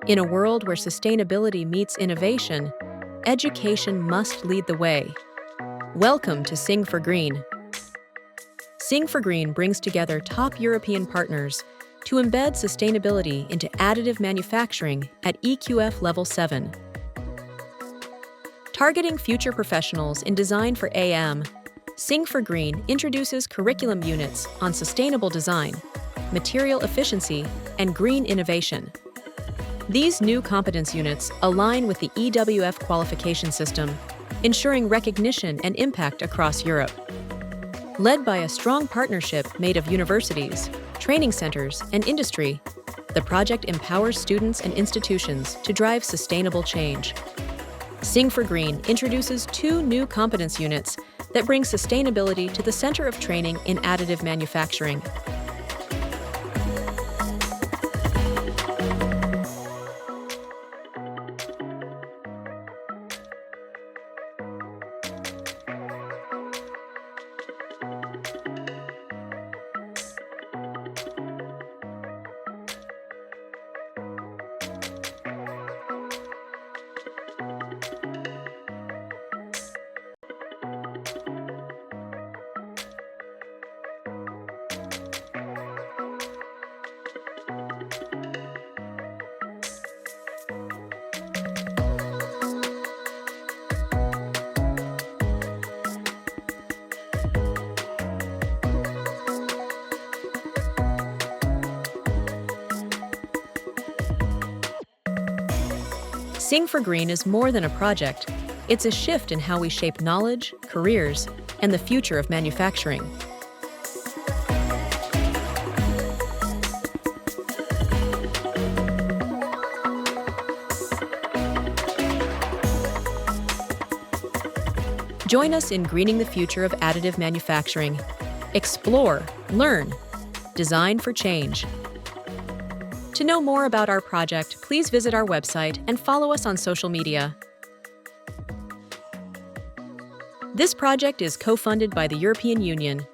In a world where sustainability meets innovation, education must lead the way. Welcome to Sing for Green. Sing for Green brings together top European partners to embed sustainability into additive manufacturing at EQF Level 7. Targeting future professionals in design for AM, Sing for Green introduces curriculum units on sustainable design, material efficiency, and green innovation. These new competence units align with the EWF qualification system, ensuring recognition and impact across Europe. Led by a strong partnership made of universities, training centers, and industry, the project empowers students and institutions to drive sustainable change. Sing for Green introduces 2 new competence units that bring sustainability to the center of training in additive manufacturing. Sing for Green is more than a project. It's a shift in how we shape knowledge, careers, and the future of manufacturing. Join us in greening the future of additive manufacturing. Explore, learn, design for change. To know more about our project, please visit our website and follow us on social media. This project is co-funded by the European Union